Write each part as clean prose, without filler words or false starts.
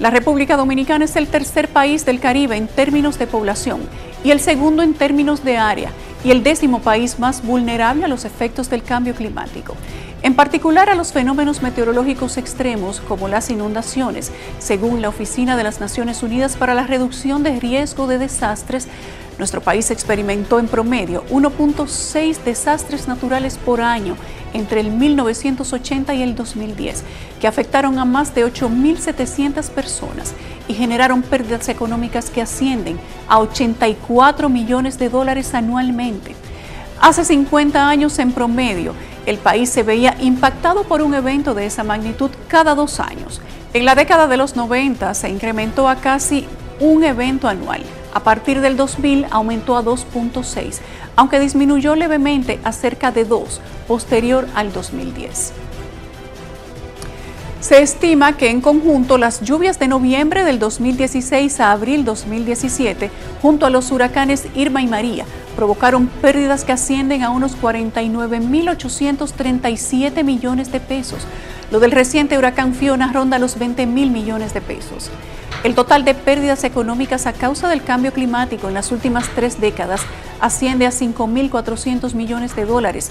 La República Dominicana es el tercer país del Caribe en términos de población y el segundo en términos de área y el 10º país más vulnerable a los efectos del cambio climático, en particular a los fenómenos meteorológicos extremos como las inundaciones, según la Oficina de las Naciones Unidas para la Reducción de Riesgo de Desastres. Nuestro país experimentó en promedio 1.6 desastres naturales por año entre el 1980 y el 2010, que afectaron a más de 8.700 personas y generaron pérdidas económicas que ascienden a 84 millones de dólares anualmente. Hace 50 años en promedio, el país se veía impactado por un evento de esa magnitud cada 2 años. En la década de los 90 se incrementó a casi un evento anual. A partir del 2000 aumentó a 2.6, aunque disminuyó levemente a cerca de 2, posterior al 2010. Se estima que en conjunto las lluvias de noviembre del 2016 a abril 2017, junto a los huracanes Irma y María, provocaron pérdidas que ascienden a unos 49.837 millones de pesos. Lo del reciente huracán Fiona ronda los 20.000 millones de pesos. El total de pérdidas económicas a causa del cambio climático en las últimas 3 décadas asciende a 5.400 millones de dólares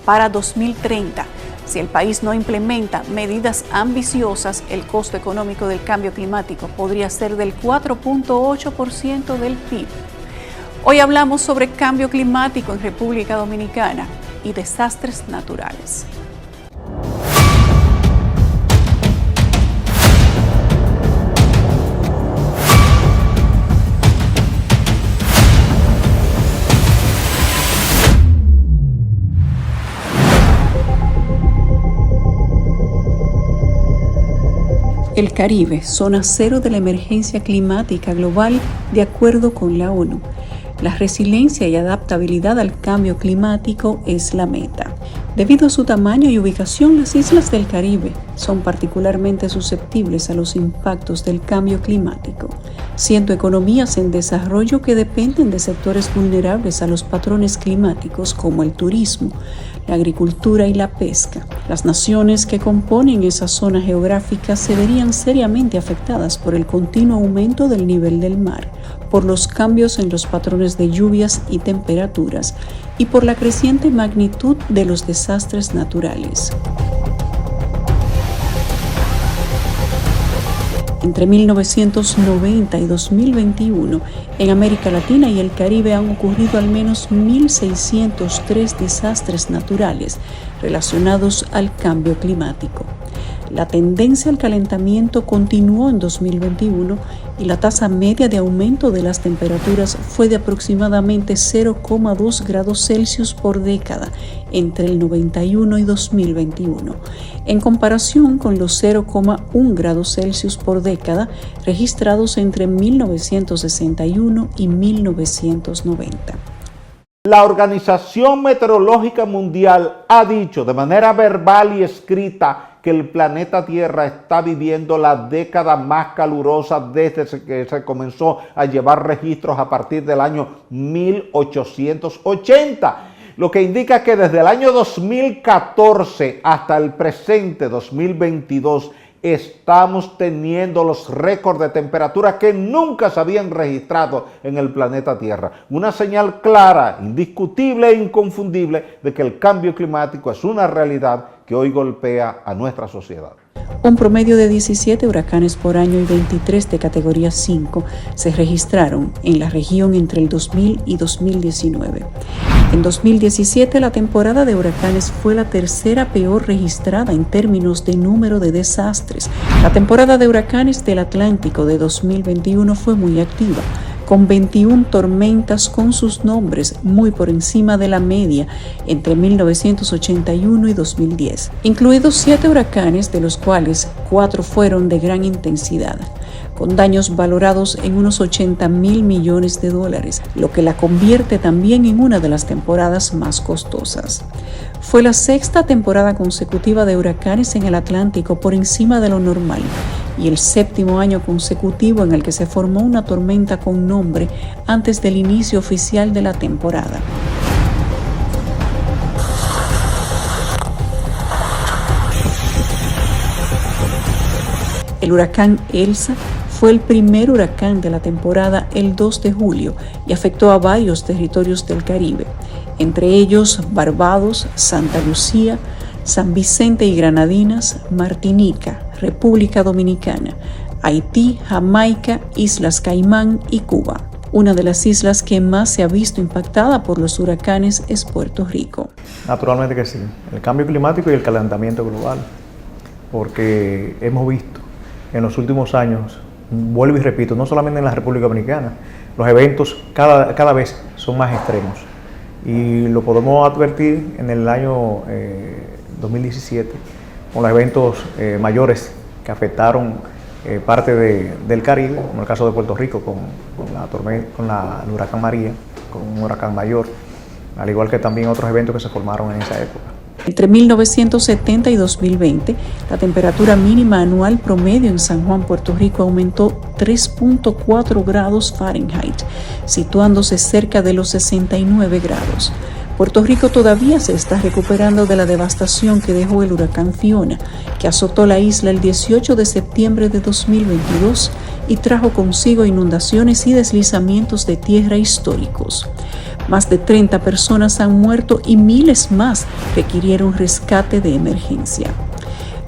para 2030. Si el país no implementa medidas ambiciosas, el costo económico del cambio climático podría ser del 4.8% del PIB. Hoy hablamos sobre cambio climático en República Dominicana y desastres naturales. El Caribe, zona cero de la emergencia climática global, de acuerdo con la ONU. La resiliencia y adaptabilidad al cambio climático es la meta. Debido a su tamaño y ubicación, las islas del Caribe son particularmente susceptibles a los impactos del cambio climático, siendo economías en desarrollo que dependen de sectores vulnerables a los patrones climáticos como el turismo, la agricultura y la pesca. Las naciones que componen esa zona geográfica se verían seriamente afectadas por el continuo aumento del nivel del mar, por los cambios en los patrones de lluvias y temperaturas y por la creciente magnitud de los desastres naturales. Entre 1990 y 2021, en América Latina y el Caribe han ocurrido al menos 1.603 desastres naturales relacionados al cambio climático. La tendencia al calentamiento continuó en 2021 y la tasa media de aumento de las temperaturas fue de aproximadamente 0,2 grados Celsius por década entre el 91 y 2021, en comparación con los 0,1 grados Celsius por década registrados entre 1961 y 1990. La Organización Meteorológica Mundial ha dicho de manera verbal y escrita que el planeta Tierra está viviendo la década más calurosa desde que se comenzó a llevar registros a partir del año 1880, lo que indica que desde el año 2014 hasta el presente 2022 estamos teniendo los récords de temperatura que nunca se habían registrado en el planeta Tierra. Una señal clara, indiscutible e inconfundible de que el cambio climático es una realidad que hoy golpea a nuestra sociedad. Un promedio de 17 huracanes por año y 23 de categoría 5 se registraron en la región entre el 2000 y 2019. En 2017, la temporada de huracanes fue la tercera peor registrada en términos de número de desastres. La temporada de huracanes del Atlántico de 2021 fue muy activa, con 21 tormentas con sus nombres muy por encima de la media entre 1981 y 2010, incluidos 7 huracanes, de los cuales 4 fueron de gran intensidad, con daños valorados en unos 80.000 millones de dólares, lo que la convierte también en una de las temporadas más costosas. Fue la 6ª temporada consecutiva de huracanes en el Atlántico por encima de lo normal y el 7º año consecutivo en el que se formó una tormenta con nombre antes del inicio oficial de la temporada. El huracán Elsa fue el primer huracán de la temporada el 2 de julio y afectó a varios territorios del Caribe, entre ellos Barbados, Santa Lucía, San Vicente y Granadinas, Martinica, República Dominicana, Haití, Jamaica, Islas Caimán y Cuba. Una de las islas que más se ha visto impactada por los huracanes es Puerto Rico. Naturalmente que sí, el cambio climático y el calentamiento global, porque hemos visto en los últimos años, vuelvo y repito, no solamente en la República Dominicana, los eventos cada vez son más extremos y lo podemos advertir en el año 2017 con los eventos mayores que afectaron parte del Caribe, como el caso de Puerto Rico con el huracán María, con un huracán mayor, al igual que también otros eventos que se formaron en esa época. Entre 1970 y 2020, la temperatura mínima anual promedio en San Juan, Puerto Rico, aumentó 3.4 grados Fahrenheit, situándose cerca de los 69 grados. Puerto Rico todavía se está recuperando de la devastación que dejó el huracán Fiona, que azotó la isla el 18 de septiembre de 2022 y trajo consigo inundaciones y deslizamientos de tierra históricos. Más de 30 personas han muerto y miles más requirieron rescate de emergencia.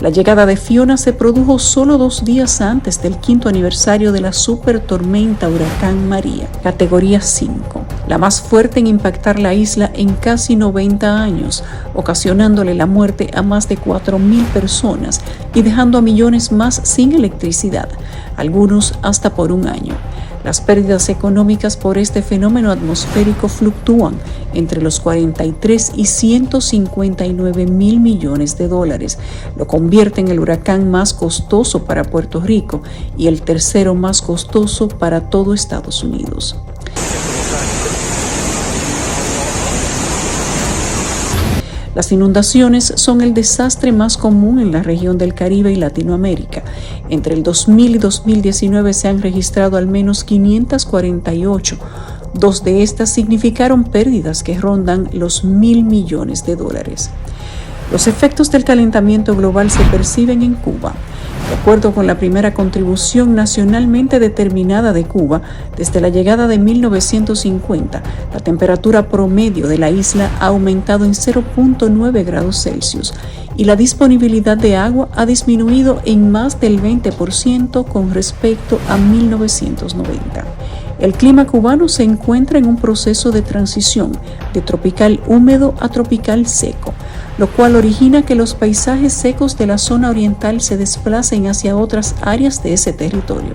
La llegada de Fiona se produjo solo 2 días antes del 5º aniversario de la supertormenta huracán María, categoría 5, la más fuerte en impactar la isla en casi 90 años, ocasionándole la muerte a más de 4.000 personas y dejando a millones más sin electricidad, algunos hasta por un año. Las pérdidas económicas por este fenómeno atmosférico fluctúan entre los 43 y 159 mil millones de dólares. Lo convierte en el huracán más costoso para Puerto Rico y el tercero más costoso para todo Estados Unidos. Las inundaciones son el desastre más común en la región del Caribe y Latinoamérica. Entre el 2000 y 2019 se han registrado al menos 548. 2 de estas significaron pérdidas que rondan los 1.000 millones de dólares. Los efectos del calentamiento global se perciben en Cuba. De acuerdo con la primera contribución nacionalmente determinada de Cuba, desde la llegada de 1950, la temperatura promedio de la isla ha aumentado en 0.9 grados Celsius y la disponibilidad de agua ha disminuido en más del 20% con respecto a 1990. El clima cubano se encuentra en un proceso de transición de tropical húmedo a tropical seco, lo cual origina que los paisajes secos de la zona oriental se desplacen hacia otras áreas de ese territorio.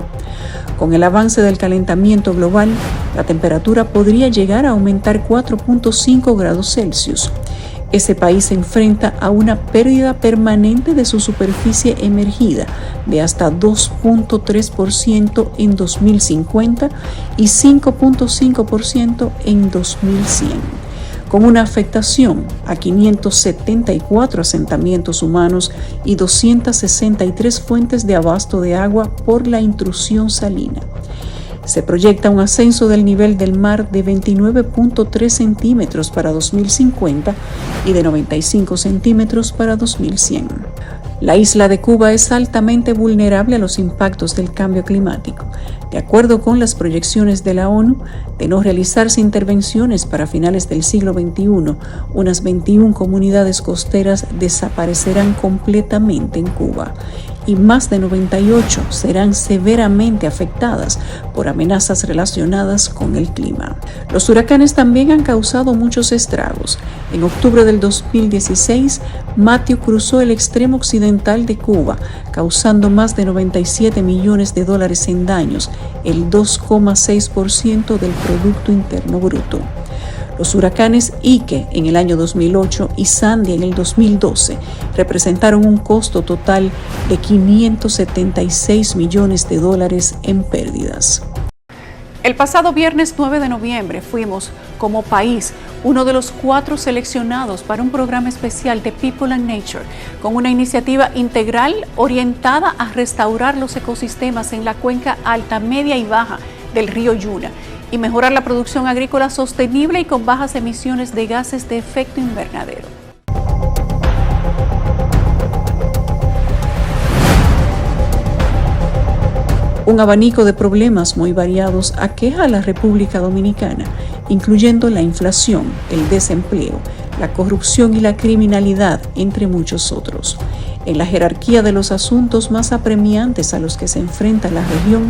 Con el avance del calentamiento global, la temperatura podría llegar a aumentar 4.5 grados Celsius. Ese país se enfrenta a una pérdida permanente de su superficie emergida de hasta 2.3% en 2050 y 5.5% en 2100. Con una afectación a 574 asentamientos humanos y 263 fuentes de abasto de agua por la intrusión salina. Se proyecta un ascenso del nivel del mar de 29.3 centímetros para 2050 y de 95 centímetros para 2100. La isla de Cuba es altamente vulnerable a los impactos del cambio climático. De acuerdo con las proyecciones de la ONU, de no realizarse intervenciones para finales del siglo XXI, unas 21 comunidades costeras desaparecerán completamente en Cuba y más de 98 serán severamente afectadas por amenazas relacionadas con el clima. Los huracanes también han causado muchos estragos. En octubre del 2016, Matthew cruzó el extremo occidental de Cuba, causando más de 97 millones de dólares en daños, el 2,6% del Producto Interno Bruto. Los huracanes Ike en el año 2008 y Sandy en el 2012 representaron un costo total de 576 millones de dólares en pérdidas. El pasado viernes 9 de noviembre fuimos, como país, uno de los 4 seleccionados para un programa especial de People and Nature, con una iniciativa integral orientada a restaurar los ecosistemas en la cuenca alta, media y baja del río Yuna y mejorar la producción agrícola sostenible y con bajas emisiones de gases de efecto invernadero. Un abanico de problemas muy variados aqueja a la República Dominicana, incluyendo la inflación, el desempleo, la corrupción y la criminalidad, entre muchos otros. En la jerarquía de los asuntos más apremiantes a los que se enfrenta la región,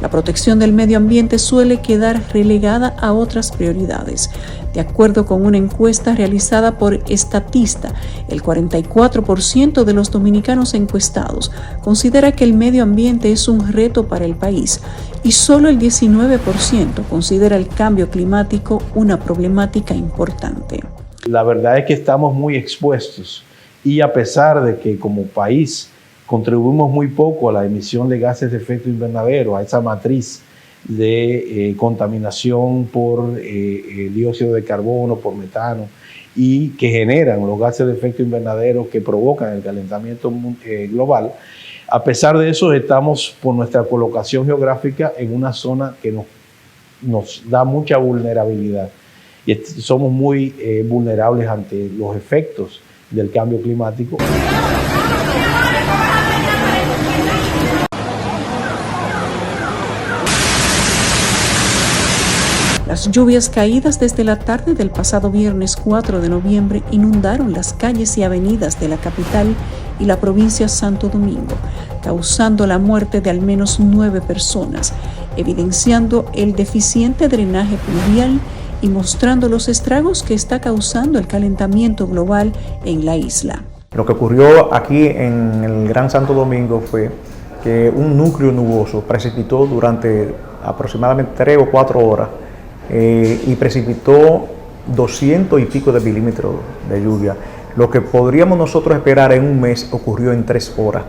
la protección del medio ambiente suele quedar relegada a otras prioridades. De acuerdo con una encuesta realizada por Statista, el 44% de los dominicanos encuestados considera que el medio ambiente es un reto para el país y solo el 19% considera el cambio climático una problemática importante. La verdad es que estamos muy expuestos y a pesar de que como país contribuimos muy poco a la emisión de gases de efecto invernadero, a esa matriz de contaminación por dióxido de carbono, por metano, y que generan los gases de efecto invernadero que provocan el calentamiento global. A pesar de eso, estamos por nuestra colocación geográfica en una zona que nos da mucha vulnerabilidad y somos muy vulnerables ante los efectos del cambio climático. Las lluvias caídas desde la tarde del pasado viernes 4 de noviembre inundaron las calles y avenidas de la capital y la provincia Santo Domingo, causando la muerte de al menos 9 personas, evidenciando el deficiente drenaje pluvial y mostrando los estragos que está causando el calentamiento global en la isla. Lo que ocurrió aquí en el Gran Santo Domingo fue que un núcleo nuboso precipitó durante aproximadamente 3 o 4 horas y precipitó 200 y pico de milímetros de lluvia. Lo que podríamos nosotros esperar en un mes ocurrió en 3 horas.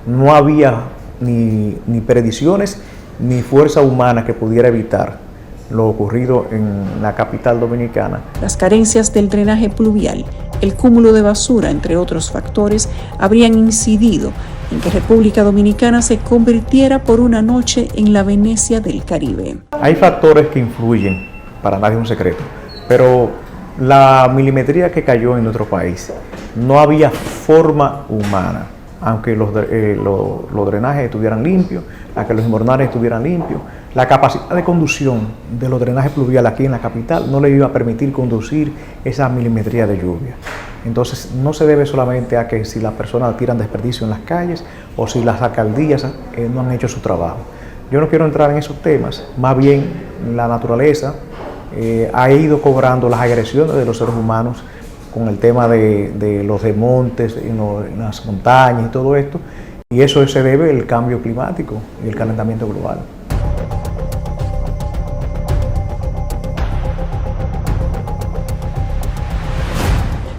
No había ni predicciones ni fuerza humana que pudiera evitar lo ocurrido en la capital dominicana. Las carencias del drenaje pluvial, el cúmulo de basura, entre otros factores, habrían incidido en que República Dominicana se convirtiera por una noche en la Venecia del Caribe. Hay factores que influyen, para nadie es un secreto, pero la milimetría que cayó en nuestro país, no había forma humana, aunque los drenajes estuvieran limpios, a que los invernales estuvieran limpios, la capacidad de conducción de los drenajes pluviales aquí en la capital no le iba a permitir conducir esa milimetría de lluvia. Entonces no se debe solamente a que si las personas tiran desperdicio en las calles o si las alcaldías no han hecho su trabajo. Yo no quiero entrar en esos temas, más bien la naturaleza ha ido cobrando las agresiones de los seres humanos con el tema de los desmontes en las montañas y todo esto, y eso se debe al cambio climático y el calentamiento global.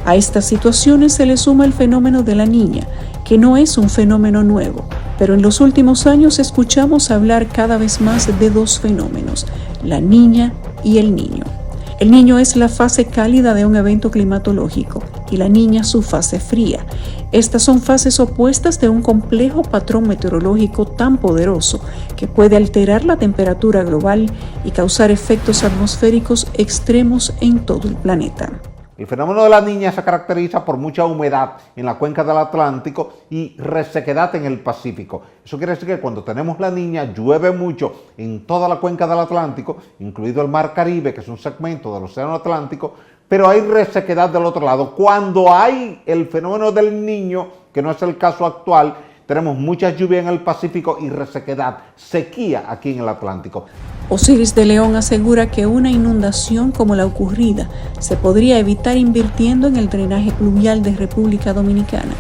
A estas situaciones se le suma el fenómeno de la niña, que no es un fenómeno nuevo, pero en los últimos años escuchamos hablar cada vez más de 2 fenómenos, la niña y el niño. El niño es la fase cálida de un evento climatológico y la niña su fase fría. Estas son fases opuestas de un complejo patrón meteorológico tan poderoso que puede alterar la temperatura global y causar efectos atmosféricos extremos en todo el planeta. El fenómeno de la niña se caracteriza por mucha humedad en la cuenca del Atlántico y resequedad en el Pacífico. Eso quiere decir que cuando tenemos la niña llueve mucho en toda la cuenca del Atlántico, incluido el Mar Caribe, que es un segmento del Océano Atlántico, pero hay resequedad del otro lado. Cuando hay el fenómeno del Niño, que no es el caso actual, tenemos mucha lluvia en el Pacífico y resequedad, sequía aquí en el Atlántico. Osiris de León asegura que una inundación como la ocurrida se podría evitar invirtiendo en el drenaje pluvial de República Dominicana,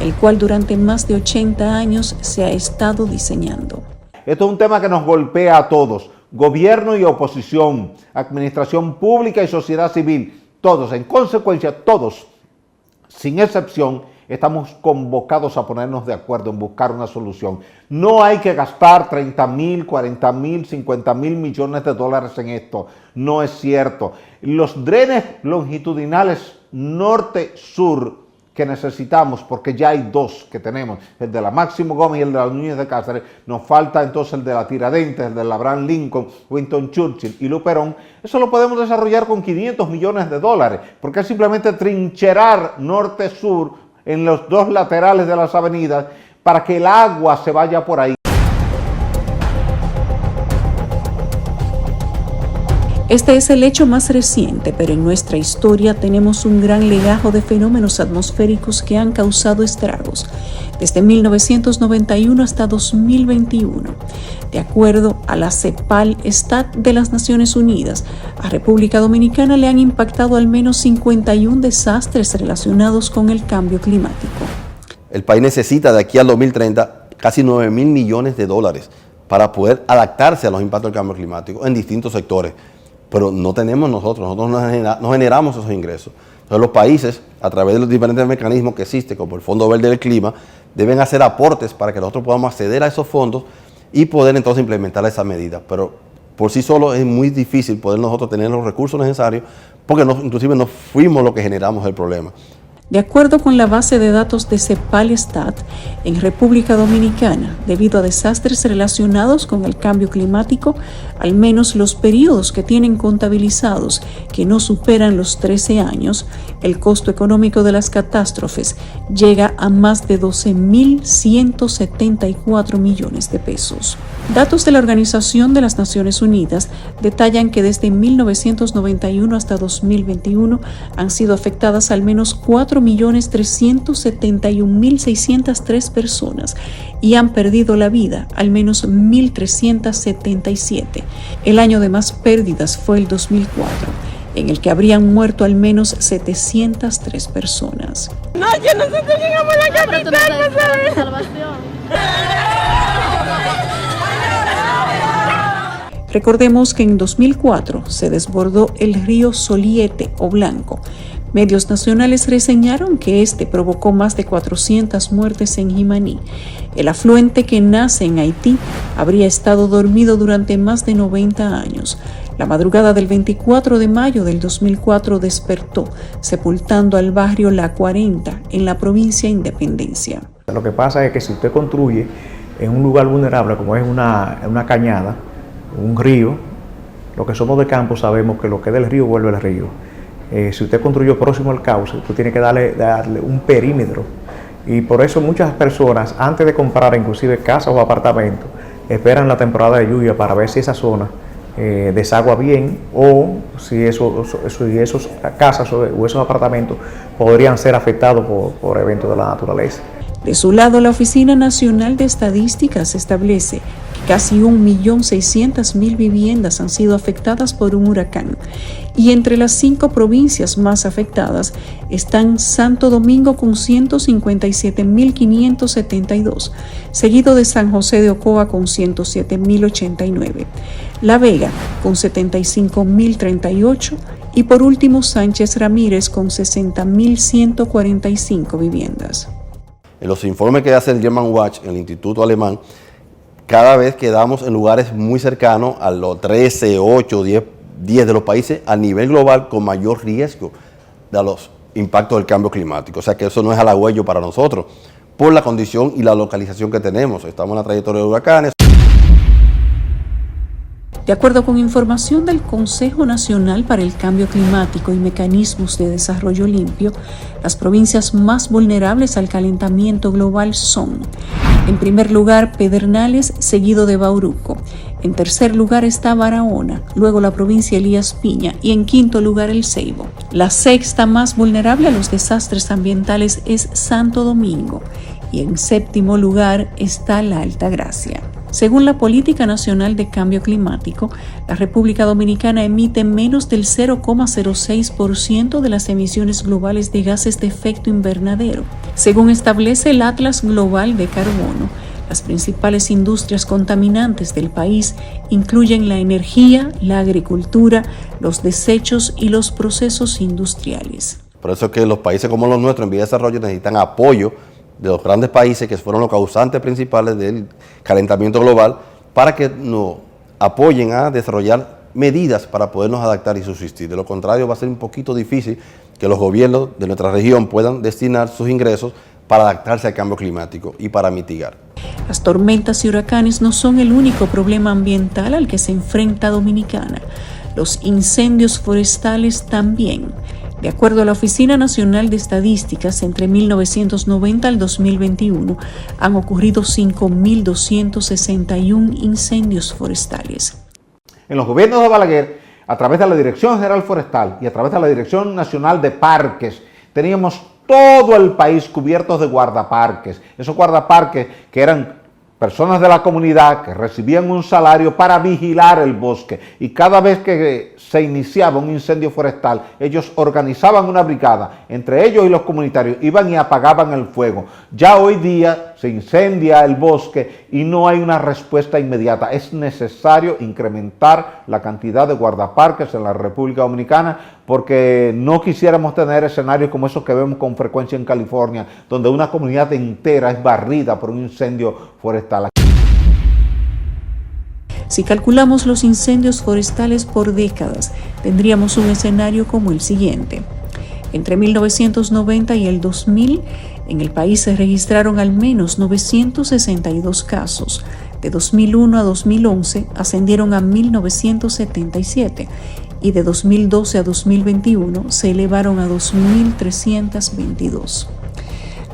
el cual durante más de 80 años se ha estado diseñando. Esto es un tema que nos golpea a todos, gobierno y oposición, administración pública y sociedad civil, todos, en consecuencia, todos, sin excepción, estamos convocados a ponernos de acuerdo en buscar una solución. No hay que gastar 30.000, 40.000, 50.000 millones de dólares en esto. No es cierto. Los drenes longitudinales norte-sur que necesitamos, porque ya hay 2 que tenemos, el de la Máximo Gómez y el de la Núñez de Cáceres, nos falta entonces el de la Tiradentes, el de la Abraham Lincoln, Winston Churchill y Luperón. Eso lo podemos desarrollar con 500 millones de dólares, porque es simplemente trincherar norte-sur en los 2 laterales de las avenidas para que el agua se vaya por ahí. Este es el hecho más reciente, pero en nuestra historia tenemos un gran legajo de fenómenos atmosféricos que han causado estragos desde 1991 hasta 2021. De acuerdo a la CEPAL-STAT de las Naciones Unidas, a República Dominicana le han impactado al menos 51 desastres relacionados con el cambio climático. El país necesita de aquí al 2030 casi 9.000 millones de dólares para poder adaptarse a los impactos del cambio climático en distintos sectores. Pero no tenemos nosotros no generamos esos ingresos. Entonces los países, a través de los diferentes mecanismos que existen, como el Fondo Verde del Clima, deben hacer aportes para que nosotros podamos acceder a esos fondos y poder entonces implementar esas medidas. Pero por sí solo es muy difícil poder nosotros tener los recursos necesarios porque inclusive no fuimos los que generamos el problema. De acuerdo con la base de datos de CEPAL-STAT, en República Dominicana, debido a desastres relacionados con el cambio climático, al menos los periodos que tienen contabilizados que no superan los 13 años, el costo económico de las catástrofes llega a más de 12.174 millones de pesos. Datos de la Organización de las Naciones Unidas detallan que desde 1991 hasta 2021 han sido afectadas al menos 4.371.603 personas y han perdido la vida al menos 1.377. El año de más pérdidas fue el 2004, en el que habrían muerto al menos 703 personas. No, yo nosotros llegamos a la capital, salvación. Recordemos que en 2004 se desbordó el río Soliete o Blanco. Medios nacionales reseñaron que este provocó más de 400 muertes en Jimaní. El afluente que nace en Haití habría estado dormido durante más de 90 años. La madrugada del 24 de mayo del 2004 despertó, sepultando al barrio La 40 en la provincia Independencia. Lo que pasa es que si usted construye en un lugar vulnerable como es una cañada, un río, los que somos de campo sabemos que lo que es del río vuelve al río. Si usted construyó próximo al cauce, usted tiene que darle un perímetro. Y por eso muchas personas, antes de comprar inclusive casas o apartamentos, esperan la temporada de lluvia para ver si esa zona desagua bien o si esos casas o esos apartamentos podrían ser afectados por eventos de la naturaleza. De su lado, la Oficina Nacional de Estadísticas establece que casi 1.600.000 viviendas han sido afectadas por un huracán. Y entre las 5 provincias más afectadas están Santo Domingo con 157.572, seguido de San José de Ocoa con 107.089, La Vega con 75.038 y por último Sánchez Ramírez con 60.145 viviendas. En los informes que hace el German Watch, el instituto alemán, cada vez quedamos en lugares muy cercanos a los 13, 8, 10 de los países a nivel global con mayor riesgo de los impactos del cambio climático. O sea que eso no es halagüeño para nosotros, por la condición y la localización que tenemos. Estamos en la trayectoria de huracanes. De acuerdo con información del Consejo Nacional para el Cambio Climático y Mecanismos de Desarrollo Limpio, las provincias más vulnerables al calentamiento global son: en primer lugar, Pedernales, seguido de Bauruco. En tercer lugar está Barahona, luego la provincia Elías Piña y en quinto lugar el Ceibo. La sexta más vulnerable a los desastres ambientales es Santo Domingo y en séptimo lugar está la Altagracia. Según la Política Nacional de Cambio Climático, la República Dominicana emite menos del 0,06% de las emisiones globales de gases de efecto invernadero. Según establece el Atlas Global de Carbono, las principales industrias contaminantes del país incluyen la energía, la agricultura, los desechos y los procesos industriales. Por eso es que los países como los nuestros en vía de desarrollo necesitan apoyo de los grandes países que fueron los causantes principales del calentamiento global para que nos apoyen a desarrollar medidas para podernos adaptar y subsistir. De lo contrario, va a ser un poquito difícil que los gobiernos de nuestra región puedan destinar sus ingresos para adaptarse al cambio climático y para mitigar. Las tormentas y huracanes no son el único problema ambiental al que se enfrenta Dominicana. Los incendios forestales también. De acuerdo a la Oficina Nacional de Estadísticas, entre 1990 al 2021 han ocurrido 5.261 incendios forestales. En los gobiernos de Balaguer a través de la Dirección General Forestal y a través de la Dirección Nacional de Parques, teníamos todo el país cubierto de guardaparques. Esos guardaparques que eran personas de la comunidad que recibían un salario para vigilar el bosque, y cada vez que se iniciaba un incendio forestal, ellos organizaban una brigada, entre ellos y los comunitarios, iban y apagaban el fuego. Ya hoy día se incendia el bosque y no hay una respuesta inmediata. Es necesario incrementar la cantidad de guardaparques en la República Dominicana, porque no quisiéramos tener escenarios como esos que vemos con frecuencia en California, donde una comunidad entera es barrida por un incendio forestal. Si calculamos los incendios forestales por décadas, tendríamos un escenario como el siguiente. Entre 1990 y el 2000, en el país se registraron al menos 962 casos. De 2001 a 2011 ascendieron a 1977 y de 2012 a 2021 se elevaron a 2.322.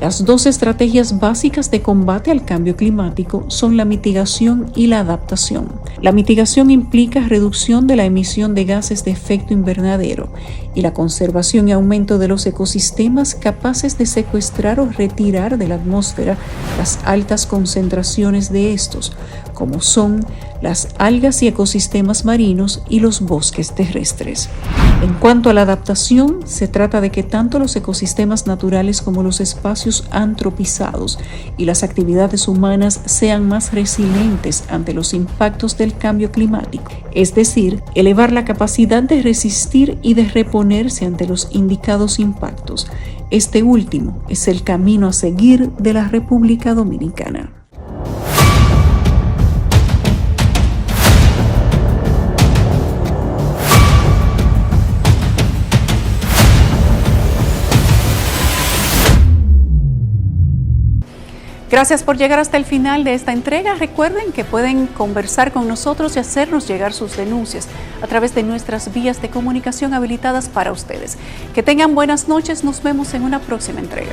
Las dos estrategias básicas de combate al cambio climático son la mitigación y la adaptación. La mitigación implica reducción de la emisión de gases de efecto invernadero y la conservación y aumento de los ecosistemas capaces de secuestrar o retirar de la atmósfera las altas concentraciones de estos, como son las algas y ecosistemas marinos y los bosques terrestres. En cuanto a la adaptación, se trata de que tanto los ecosistemas naturales como los espacios antropizados y las actividades humanas sean más resilientes ante los impactos del cambio climático, es decir, elevar la capacidad de resistir y de reponerse ante los indicados impactos. Este último es el camino a seguir de la República Dominicana. Gracias por llegar hasta el final de esta entrega. Recuerden que pueden conversar con nosotros y hacernos llegar sus denuncias a través de nuestras vías de comunicación habilitadas para ustedes. Que tengan buenas noches. Nos vemos en una próxima entrega.